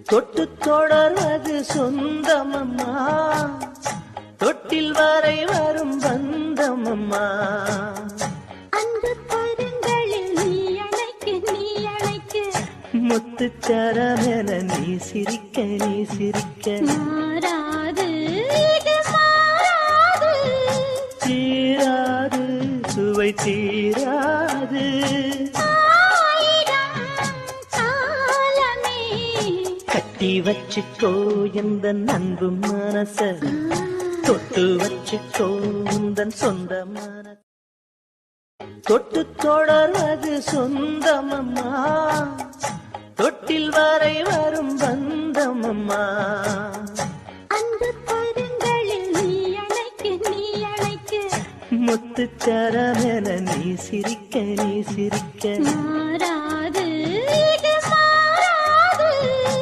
தொட்டு தொடர்வது சொந்தமம்மா, தொட்டில் வரை வரும் பந்தமம்மா. அந்த கருங்களில் நீ அழைக்கு முத்துச்சரமென நீ சிரிக்க மாறாது இது மாறாது, தீராது சுவை தீராது. கட்டி வச்சுக்கோ எந்த அன்பு மனச, தொட்டு வச்சுக்கோ உந்தன் சொந்த மனச. தொட்டு தொடர்வது சொந்தமம்மா, தொட்டில் வரை வரும் பந்தமம்மா. அந்த கருங்களில் நீ அழைக்கு முத்துச்சரமென நீ சிரிக்க மாறாது